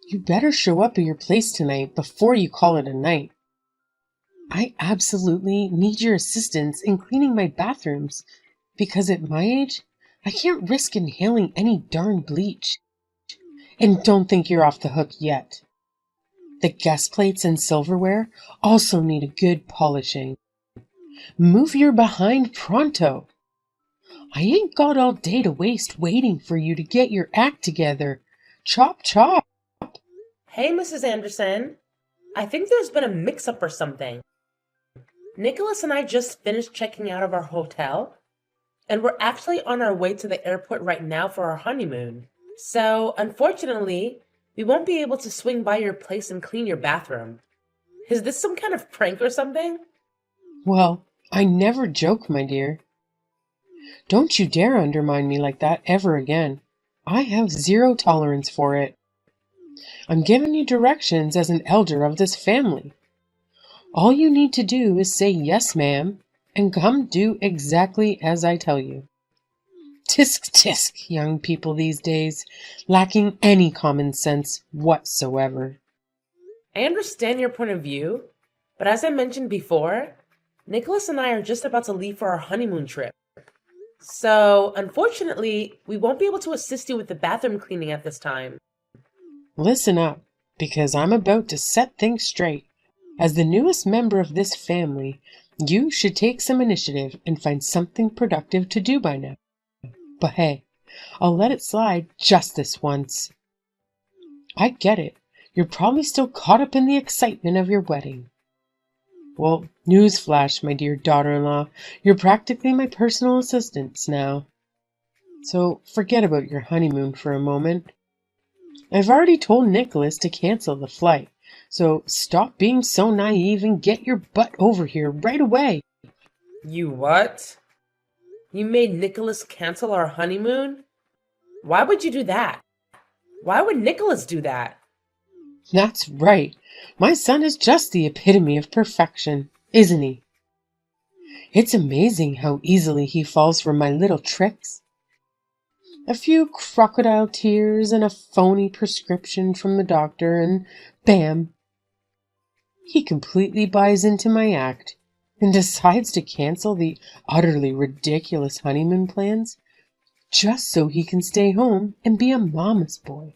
You better show up at your place tonight before you call it a night. I absolutely need your assistance in cleaning my bathrooms because at my age, I can't risk inhaling any darn bleach. And don't think you're off the hook yet. The guest plates and silverware also need a good polishing. Move your behind pronto. I ain't got all day to waste waiting for you to get your act together. Chop chop. Hey, Mrs. Anderson. I think there's been a mix-up or something. Nicholas and I just finished checking out of our hotel, and we're actually on our way to the airport right now for our honeymoon. So, unfortunately, we won't be able to swing by your place and clean your bathroom. Is this some kind of prank or something? Well, I never joke, my dear. Don't you dare undermine me like that ever again. I have zero tolerance for it. I'm giving you directions as an elder of this family. All you need to do is say yes, ma'am, and come do exactly as I tell you. Tisk tisk, young people these days, lacking any common sense whatsoever. I understand your point of view, but as I mentioned before, Nicholas and I are just about to leave for our honeymoon trip. So, unfortunately, we won't be able to assist you with the bathroom cleaning at this time. Listen up, because I'm about to set things straight. As the newest member of this family, you should take some initiative and find something productive to do by now. But hey, I'll let it slide just this once. I get it. You're probably still caught up in the excitement of your wedding. Well, newsflash, my dear daughter-in-law, you're practically my personal assistant now. So forget about your honeymoon for a moment. I've already told Nicholas to cancel the flight, so stop being so naive and get your butt over here right away. You what? You made Nicholas cancel our honeymoon? Why would you do that? Why would Nicholas do that? That's right. My son is just the epitome of perfection, isn't he? It's amazing how easily he falls for my little tricks. A few crocodile tears and a phony prescription from the doctor, and bam! He completely buys into my act and decides to cancel the utterly ridiculous honeymoon plans just so he can stay home and be a mama's boy.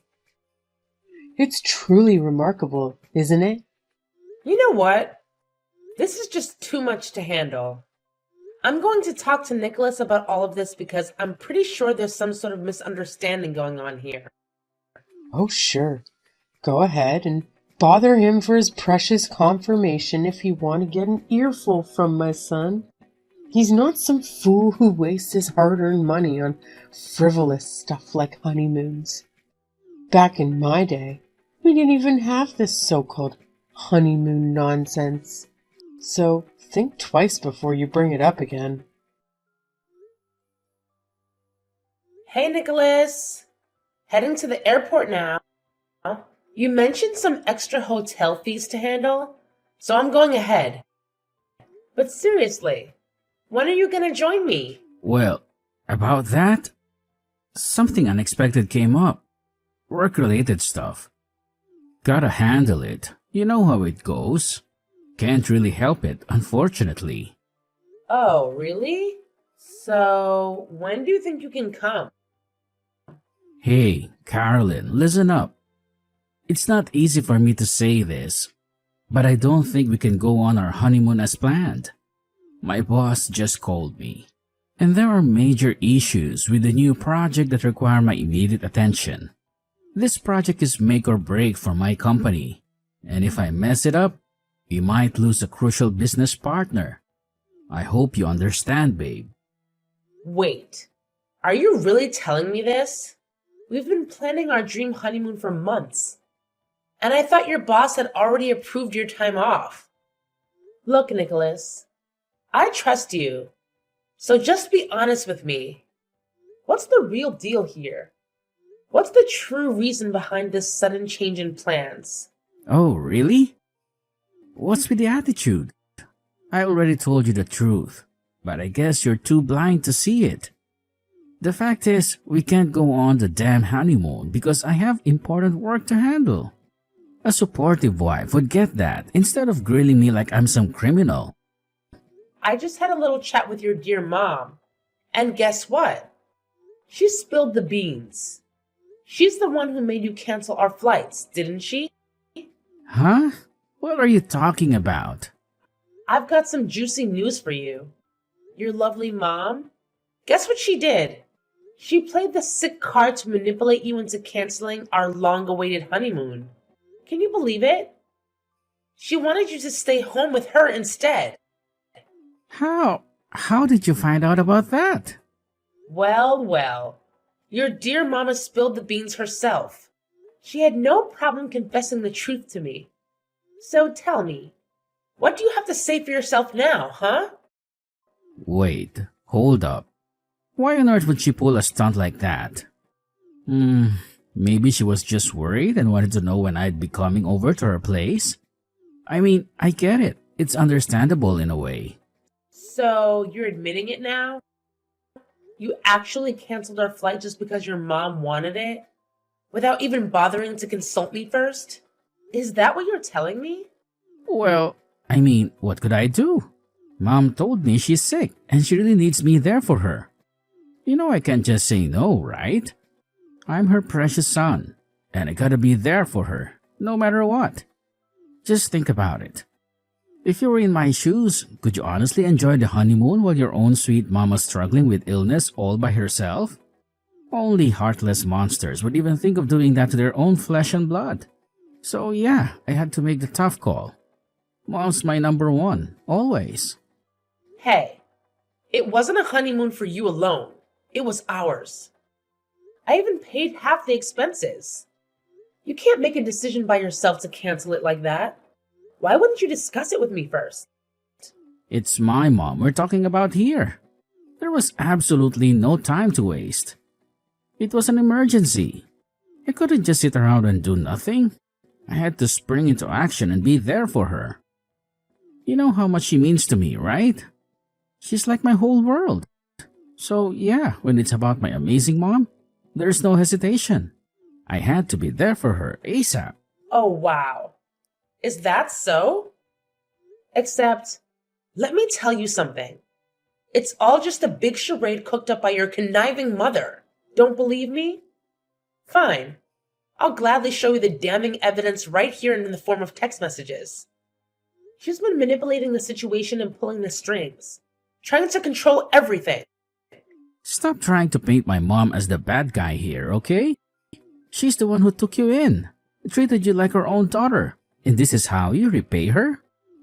It's truly remarkable, isn't it? You know what? This is just too much to handle. I'm going to talk to Nicholas about all of this because I'm pretty sure there's some sort of misunderstanding going on here. Oh, sure. Go ahead and bother him for his precious confirmation if you want to get an earful from my son. He's not some fool who wastes his hard-earned money on frivolous stuff like honeymoons. Back in my day, we didn't even have this so-called honeymoon nonsense. So think twice before you bring it up again. Hey, Nicholas. Heading to the airport now. You mentioned some extra hotel fees to handle, so I'm going ahead. But seriously, when are you going to join me? Well, about that, something unexpected came up. Work-related stuff. Gotta handle it. You know how it goes. Can't really help it, unfortunately. Oh, really? So, when do you think you can come? Hey, Carolyn, listen up. It's not easy for me to say this, but I don't think we can go on our honeymoon as planned. My boss just called me, and there are major issues with the new project that require my immediate attention. This project is make or break for my company, and if I mess it up, we might lose a crucial business partner. I hope you understand, babe. Wait, are you really telling me this? We've been planning our dream honeymoon for months, and I thought your boss had already approved your time off. Look, Nicholas, I trust you, so just be honest with me. What's the real deal here? What's the true reason behind this sudden change in plans? Oh, really? What's with the attitude? I already told you the truth, but I guess you're too blind to see it. The fact is, we can't go on the damn honeymoon because I have important work to handle. A supportive wife would get that instead of grilling me like I'm some criminal. I just had a little chat with your dear mom. And guess what? She spilled the beans. She's the one who made you cancel our flights, didn't she? Huh? What are you talking about? I've got some juicy news for you. Your lovely mom? Guess what she did? She played the sick card to manipulate you into canceling our long-awaited honeymoon. Can you believe it? She wanted you to stay home with her instead. How? How did you find out about that? Well, well. Your dear mama spilled the beans herself. She had no problem confessing the truth to me. So tell me, what do you have to say for yourself now, huh? Wait, hold up. Why on earth would she pull a stunt like that? Maybe she was just worried and wanted to know when I'd be coming over to her place? I mean, I get it. It's understandable in a way. So you're admitting it now? You actually canceled our flight just because your mom wanted it? Without even bothering to consult me first? Is that what you're telling me? Well, I mean, what could I do? Mom told me she's sick and she really needs me there for her. You know I can't just say no, right? I'm her precious son, and I gotta be there for her, no matter what. Just think about it. If you were in my shoes, could you honestly enjoy the honeymoon while your own sweet mama's struggling with illness all by herself? Only heartless monsters would even think of doing that to their own flesh and blood. So yeah, I had to make the tough call. Mom's my number one, always. Hey, it wasn't a honeymoon for you alone. It was ours. I even paid half the expenses. You can't make a decision by yourself to cancel it like that. Why wouldn't you discuss it with me first? It's my mom we're talking about here. There was absolutely no time to waste. It was an emergency. I couldn't just sit around and do nothing. I had to spring into action and be there for her. You know how much she means to me, right? She's like my whole world. So yeah, when it's about my amazing mom, there's no hesitation. I had to be there for her ASAP. Oh, wow. Is that so? Except, let me tell you something. It's all just a big charade cooked up by your conniving mother. Don't believe me? Fine. I'll gladly show you the damning evidence right here in the form of text messages. She's been manipulating the situation and pulling the strings, trying to control everything. Stop trying to paint my mom as the bad guy here, okay? She's the one who took you in, treated you like her own daughter, and this is how you repay her?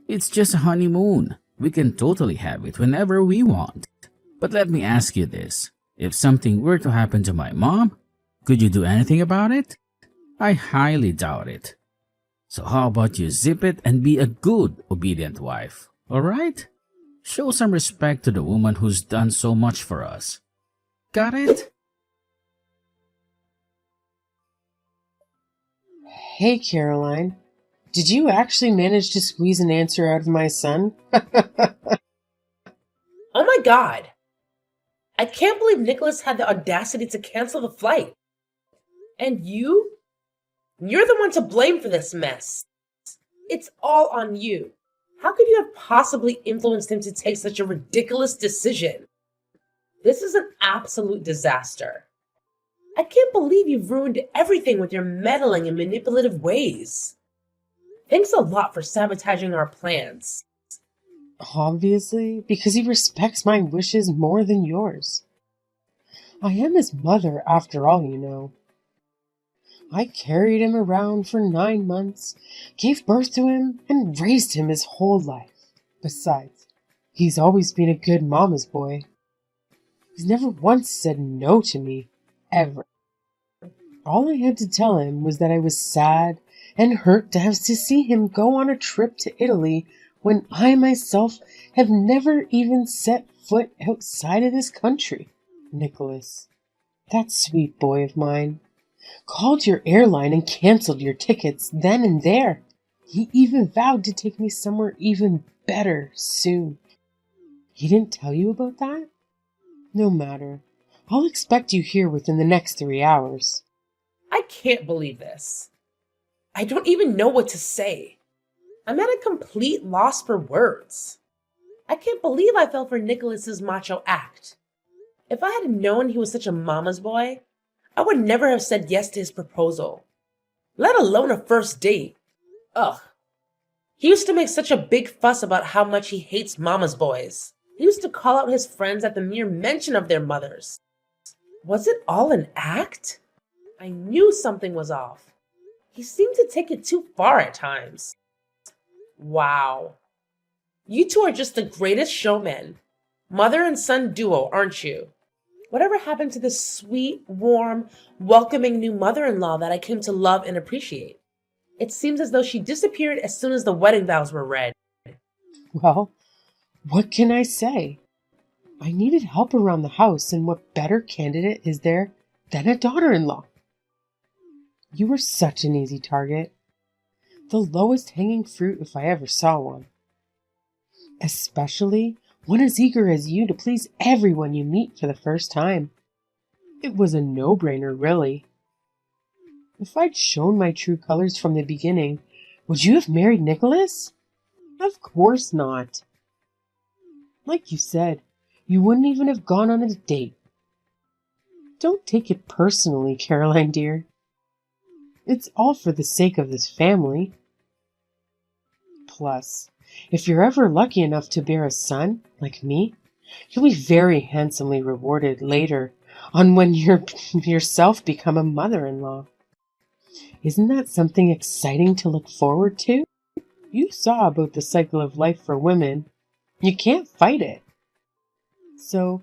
It's just a honeymoon. We can totally have it whenever we want. But let me ask you this. If something were to happen to my mom, could you do anything about it? I highly doubt it. So how about you zip it and be a good, obedient wife, alright? Show some respect to the woman who's done so much for us. Got it? Hey, Caroline. Did you actually manage to squeeze an answer out of my son? Oh my god! I can't believe Nicholas had the audacity to cancel the flight. And you? You're the one to blame for this mess. It's all on you. How could you have possibly influenced him to take such a ridiculous decision? This is an absolute disaster. I can't believe you've ruined everything with your meddling and manipulative ways. Thanks a lot for sabotaging our plans. Obviously, because he respects my wishes more than yours. I am his mother, after all, you know. I carried him around for 9 months, gave birth to him, and raised him his whole life. Besides, he's always been a good mama's boy. He's never once said no to me, ever. All I had to tell him was that I was sad and hurt to have to see him go on a trip to Italy when I myself have never even set foot outside of this country. Nicholas, that sweet boy of mine, called your airline and canceled your tickets then and there. He even vowed to take me somewhere even better soon. He didn't tell you about that? No matter. I'll expect you here within the next 3 hours. I can't believe this. I don't even know what to say. I'm at a complete loss for words. I can't believe I fell for Nicholas's macho act. If I had known he was such a mama's boy, I would never have said yes to his proposal, let alone a first date. Ugh. He used to make such a big fuss about how much he hates mama's boys. He used to call out his friends at the mere mention of their mothers. Was it all an act? I knew something was off. He seemed to take it too far at times. Wow. You two are just the greatest showmen. Mother and son duo, aren't you? Whatever happened to this sweet, warm, welcoming new mother-in-law that I came to love and appreciate? It seems as though she disappeared as soon as the wedding vows were read. Well, what can I say? I needed help around the house, and what better candidate is there than a daughter-in-law? You were such an easy target. The lowest hanging fruit if I ever saw one. Especially one as eager as you to please everyone you meet for the first time. It was a no-brainer, really. If I'd shown my true colors from the beginning, would you have married Nicholas? Of course not. Like you said, you wouldn't even have gone on a date. Don't take it personally, Caroline dear. It's all for the sake of this family. Plus, if you're ever lucky enough to bear a son, like me, you'll be very handsomely rewarded later on when you yourself become a mother-in-law. Isn't that something exciting to look forward to? You saw about the cycle of life for women. You can't fight it. So,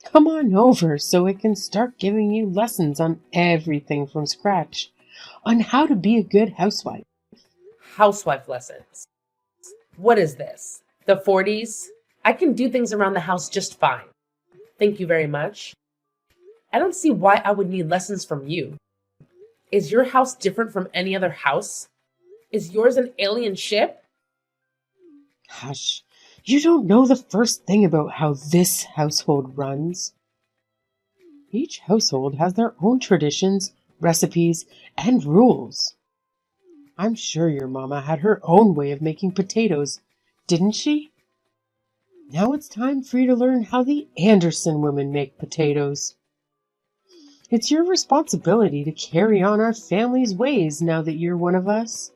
come on over so I can start giving you lessons on everything from scratch, on how to be a good housewife. Housewife lessons. What is this? The 40s? I can do things around the house just fine. Thank you very much. I don't see why I would need lessons from you. Is your house different from any other house? Is yours an alien ship? Hush, you don't know the first thing about how this household runs. Each household has their own traditions, recipes, and rules. I'm sure your mama had her own way of making potatoes, didn't she? Now it's time for you to learn how the Anderson women make potatoes. It's your responsibility to carry on our family's ways now that you're one of us.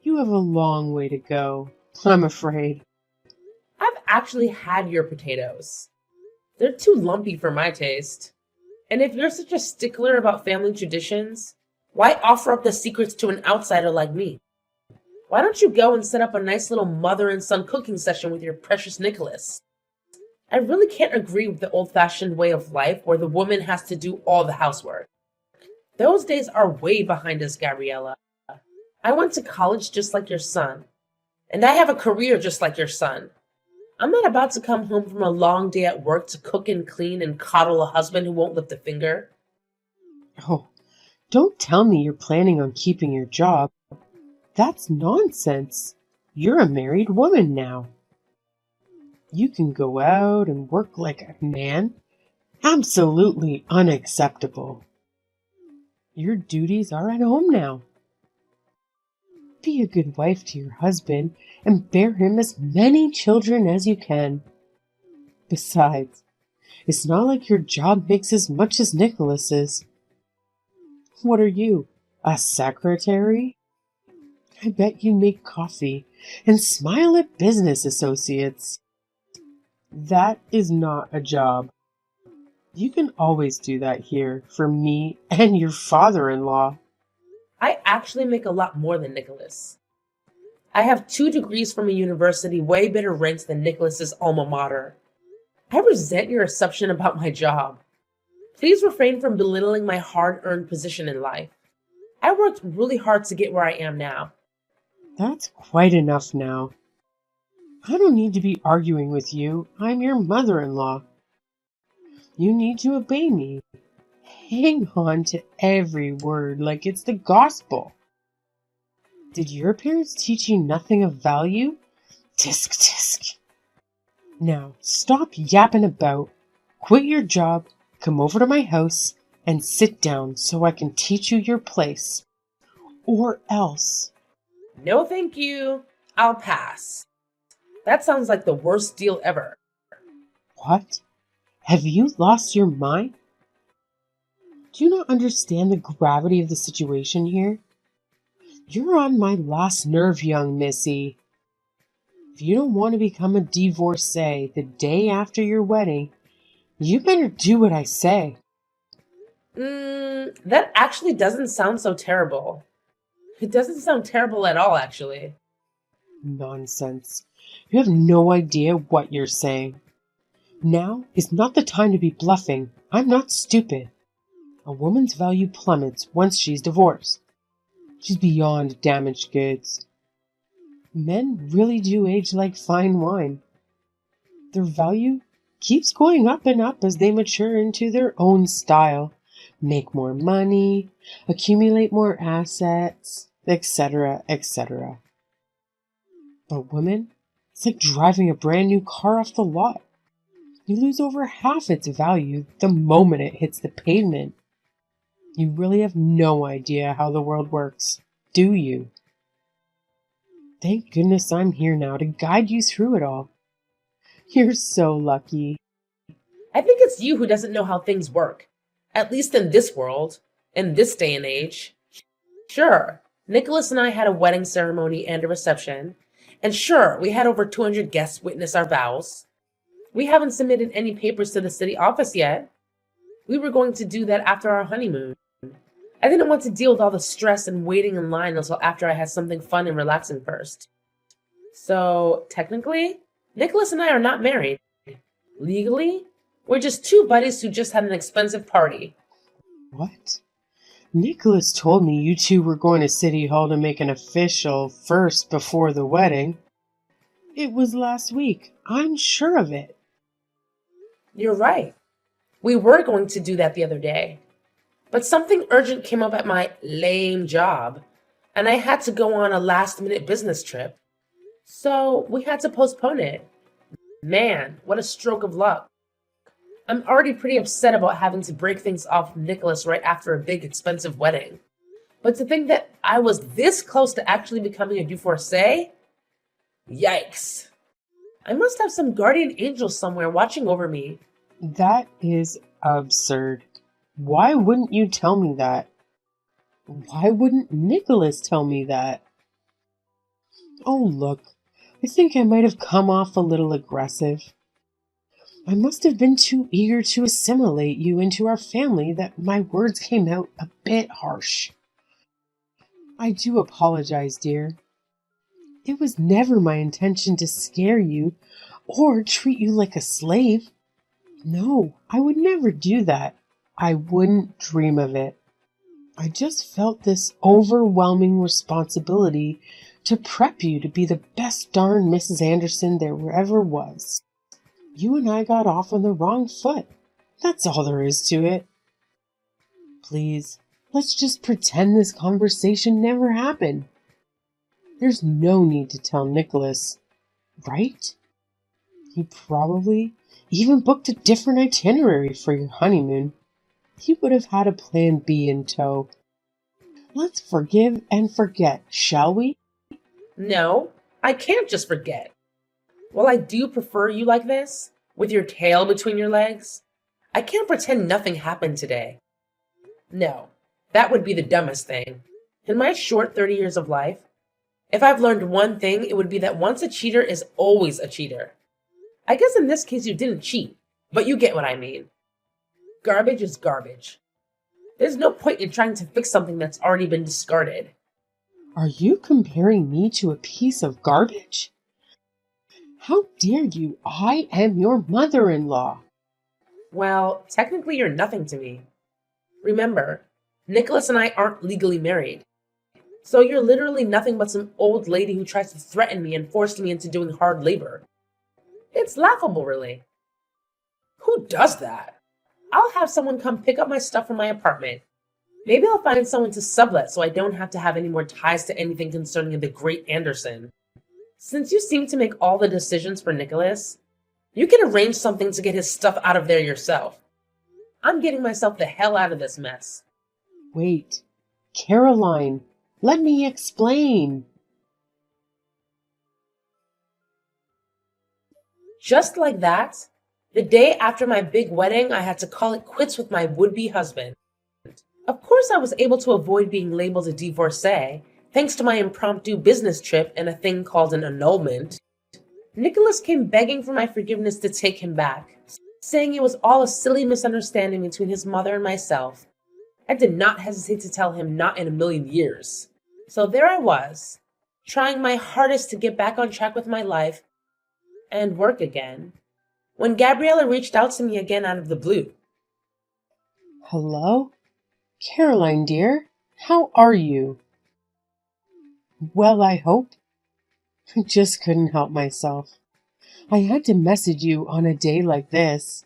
You have a long way to go, I'm afraid. I've actually had your potatoes. They're too lumpy for my taste. And if you're such a stickler about family traditions, why offer up the secrets to an outsider like me? Why don't you go and set up a nice little mother and son cooking session with your precious Nicholas? I really can't agree with the old-fashioned way of life where the woman has to do all the housework. Those days are way behind us, Gabriella. I went to college just like your son, and I have a career just like your son. I'm not about to come home from a long day at work to cook and clean and coddle a husband who won't lift a finger. Oh, don't tell me you're planning on keeping your job. That's nonsense. You're a married woman now. You can go out and work like a man. Absolutely unacceptable. Your duties are at home now. Be a good wife to your husband and bear him as many children as you can. Besides, it's not like your job makes as much as Nicholas's. What are you, a secretary? I bet you make coffee and smile at business associates. That is not a job. You can always do that here for me and your father-in-law. I actually make a lot more than Nicholas. I have 2 degrees from a university way better ranked than Nicholas's alma mater. I resent your assumption about my job. Please refrain from belittling my hard-earned position in life. I worked really hard to get where I am now. That's quite enough now. I don't need to be arguing with you. I'm your mother-in-law. You need to obey me. Hang on to every word like it's the gospel. Did your parents teach you nothing of value? Tisk, tisk. Now, stop yapping about. Quit your job, come over to my house, and sit down so I can teach you your place. or else. No, thank you. I'll pass. That sounds like the worst deal ever. What? Have you lost your mind? Do you not understand the gravity of the situation here? You're on my last nerve, young missy. If you don't want to become a divorcee the day after your wedding, you better do what I say. That actually doesn't sound so terrible. It doesn't sound terrible at all, actually. Nonsense. You have no idea what you're saying. Now is not the time to be bluffing. I'm not stupid. A woman's value plummets once she's divorced. She's beyond damaged goods. Men really do age like fine wine. Their value keeps going up and up as they mature into their own style, make more money, accumulate more assets, etc., etc. But women, it's like driving a brand new car off the lot. You lose over half its value the moment it hits the pavement. You really have no idea how the world works, do you? Thank goodness I'm here now to guide you through it all. You're so lucky. I think it's you who doesn't know how things work. At least in this world, in this day and age. Sure, Nicholas and I had a wedding ceremony and a reception. And sure, we had over 200 guests witness our vows. We haven't submitted any papers to the city office yet. We were going to do that after our honeymoon. I didn't want to deal with all the stress and waiting in line until after I had something fun and relaxing first. So, technically, Nicholas and I are not married. Legally, we're just two buddies who just had an expensive party. What? Nicholas told me you two were going to City Hall to make an official first before the wedding. It was last week. I'm sure of it. You're right. We were going to do that the other day. But something urgent came up at my lame job, and I had to go on a last-minute business trip. So we had to postpone it. Man, what a stroke of luck. I'm already pretty upset about having to break things off with Nicholas right after a big, expensive wedding. But to think that I was this close to actually becoming a divorcee? Yikes. I must have some guardian angel somewhere watching over me. That is absurd. Why wouldn't you tell me that? Why wouldn't Nicholas tell me that? Oh, look, I think I might have come off a little aggressive. I must have been too eager to assimilate you into our family that my words came out a bit harsh. I do apologize, dear. It was never my intention to scare you or treat you like a slave. No, I would never do that. I wouldn't dream of it. I just felt this overwhelming responsibility to prep you to be the best darn Mrs. Anderson there ever was. You and I got off on the wrong foot. That's all there is to it. Please, let's just pretend this conversation never happened. There's no need to tell Nicholas, right? He probably even booked a different itinerary for your honeymoon. He would have had a plan B in tow. Let's forgive and forget, shall we? No, I can't just forget. While I do prefer you like this, with your tail between your legs, I can't pretend nothing happened today. No, that would be the dumbest thing. In my short 30 years of life, if I've learned one thing, it would be that once a cheater is always a cheater. I guess in this case you didn't cheat, but you get what I mean. Garbage is garbage. There's no point in trying to fix something that's already been discarded. Are you comparing me to a piece of garbage? How dare you? I am your mother-in-law. Well, technically you're nothing to me. Remember, Nicholas and I aren't legally married. So you're literally nothing but some old lady who tries to threaten me and force me into doing hard labor. It's laughable, really. Who does that? I'll have someone come pick up my stuff from my apartment. Maybe I'll find someone to sublet so I don't have to have any more ties to anything concerning the great Anderson. Since you seem to make all the decisions for Nicholas, you can arrange something to get his stuff out of there yourself. I'm getting myself the hell out of this mess. Wait, Caroline, Let me explain. Just like that, the day after my big wedding, I had to call it quits with my would-be husband. Of course, I was able to avoid being labeled a divorcee, thanks to my impromptu business trip and a thing called an annulment. Nicholas came begging for my forgiveness to take him back, saying it was all a silly misunderstanding between his mother and myself. I did not hesitate to tell him not in a million years. So there I was, trying my hardest to get back on track with my life and work again, when Gabriella reached out to me again out of the blue. Hello? Caroline, dear, how are you? Well, I hope. I just couldn't help myself. I had to message you on a day like this.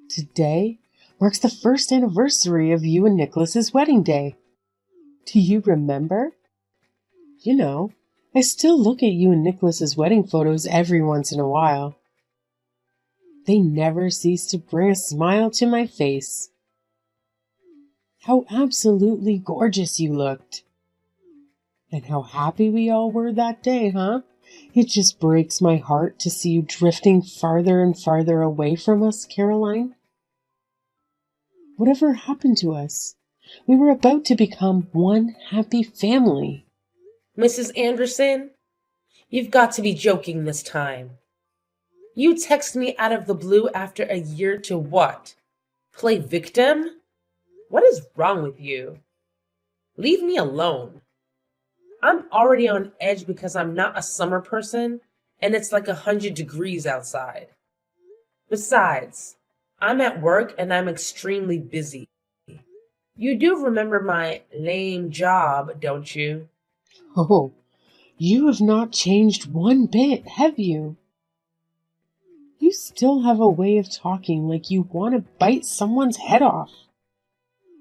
Today marks the first anniversary of you and Nicholas's wedding day. Do you remember? You know, I still look at you and Nicholas's wedding photos every once in a while. They never cease to bring a smile to my face. How absolutely gorgeous you looked. And how happy we all were that day, huh? It just breaks my heart to see you drifting farther and farther away from us, Caroline. Whatever happened to us? We were about to become one happy family. Mrs. Anderson, you've got to be joking this time. You text me out of the blue after a year to what? Play victim? What is wrong with you? Leave me alone. I'm already on edge because I'm not a summer person and it's like 100 degrees outside. Besides, I'm at work and I'm extremely busy. You do remember my lame job, don't you? Oh, you have not changed one bit, have you? You still have a way of talking like you want to bite someone's head off.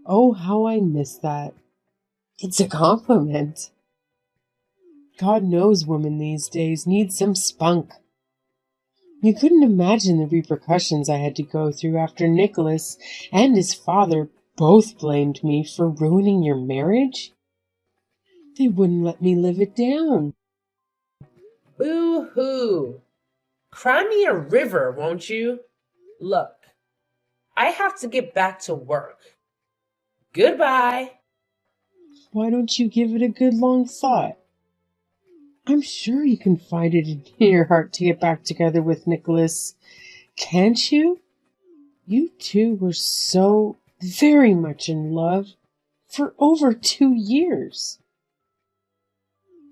Oh, how I miss that. It's a compliment. God knows women these days need some spunk. You couldn't imagine the repercussions I had to go through after Nicholas and his father both blamed me for ruining your marriage. They wouldn't let me live it down. Boo-hoo. Cry me a river, won't you? Look, I have to get back to work. Goodbye. Why don't you give it a good long thought? I'm sure you can find it in your heart to get back together with Nicholas. Can't you? You two were so very much in love for over 2 years.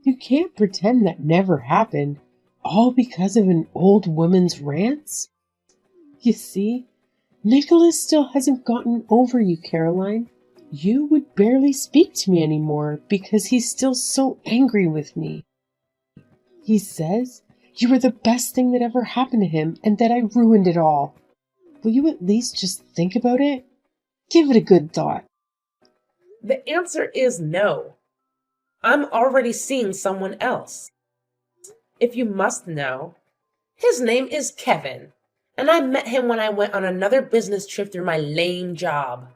You can't pretend that never happened, all because of an old woman's rants. You see, Nicholas still hasn't gotten over you, Caroline. You would barely speak to me anymore because he's still so angry with me. He says you were the best thing that ever happened to him and that I ruined it all. Will you at least just think about it? Give it a good thought. The answer is no. I'm already seeing someone else. If you must know, his name is Kevin, and I met him when I went on another business trip through my lame job.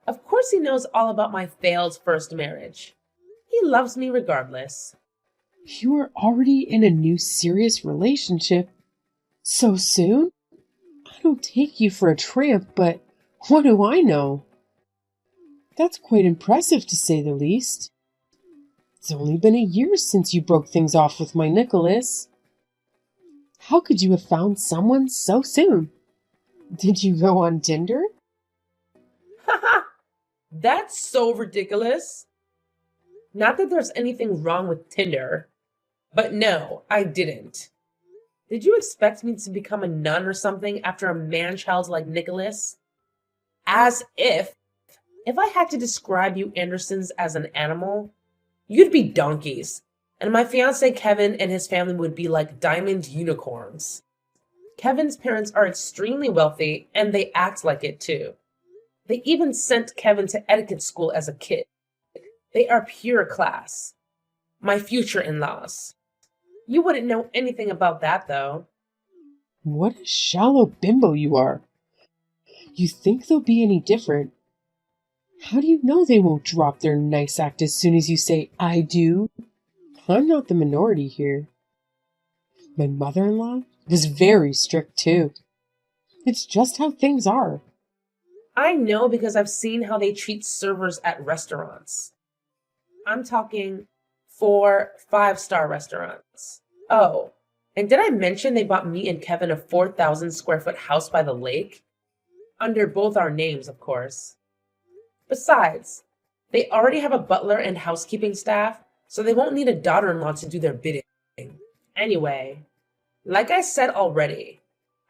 Of course he knows all about my failed first marriage. He loves me regardless. You are already in a new serious relationship? So soon? I don't take you for a tramp, but what do I know? That's quite impressive to say the least. It's only been a year since you broke things off with my Nicholas. How could you have found someone so soon? Did you go on Tinder? Haha, that's so ridiculous. Not that there's anything wrong with Tinder, but no, I didn't. Did you expect me to become a nun or something after a man-child like Nicholas? As if I had to describe you Andersons as an animal, you'd be donkeys, and my fiance Kevin and his family would be like diamond unicorns. Kevin's parents are extremely wealthy, and they act like it too. They even sent Kevin to etiquette school as a kid. They are pure class. My future in-laws. You wouldn't know anything about that, though. What a shallow bimbo you are. You think they'll be any different? How do you know they won't drop their nice act as soon as you say, I do? I'm not the minority here. My mother-in-law was very strict too. It's just how things are. I know because I've seen how they treat servers at restaurants. I'm talking 4-5-star restaurants. Oh, and did I mention they bought me and Kevin a 4,000 square foot house by the lake? Under both our names, of course. Besides, they already have a butler and housekeeping staff, so they won't need a daughter-in-law to do their bidding. Anyway, like I said already,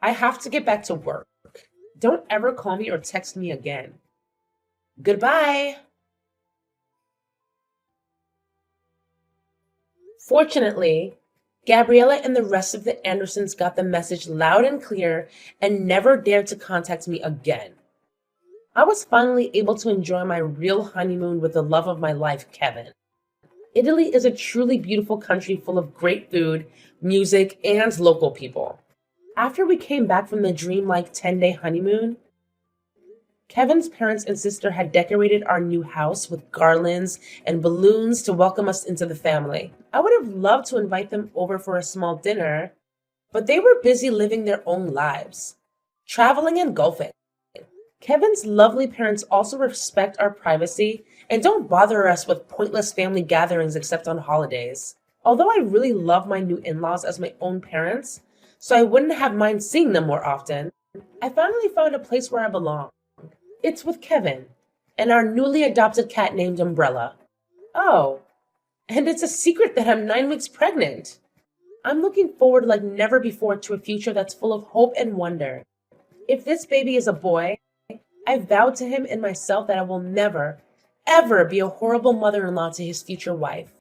I have to get back to work. Don't ever call me or text me again. Goodbye. Fortunately, Gabriella and the rest of the Andersons got the message loud and clear and never dared to contact me again. I was finally able to enjoy my real honeymoon with the love of my life, Kevin. Italy is a truly beautiful country full of great food, music, and local people. After we came back from the dreamlike 10-day honeymoon, Kevin's parents and sister had decorated our new house with garlands and balloons to welcome us into the family. I would have loved to invite them over for a small dinner, but they were busy living their own lives, traveling and golfing. Kevin's lovely parents also respect our privacy and don't bother us with pointless family gatherings except on holidays. Although I really love my new in-laws as my own parents, so I wouldn't have mind seeing them more often, I finally found a place where I belong. It's with Kevin and our newly adopted cat named Umbrella. Oh, and it's a secret that I'm 9 weeks pregnant. I'm looking forward like never before to a future that's full of hope and wonder. If this baby is a boy, I vowed to him and myself that I will never, ever be a horrible mother-in-law to his future wife.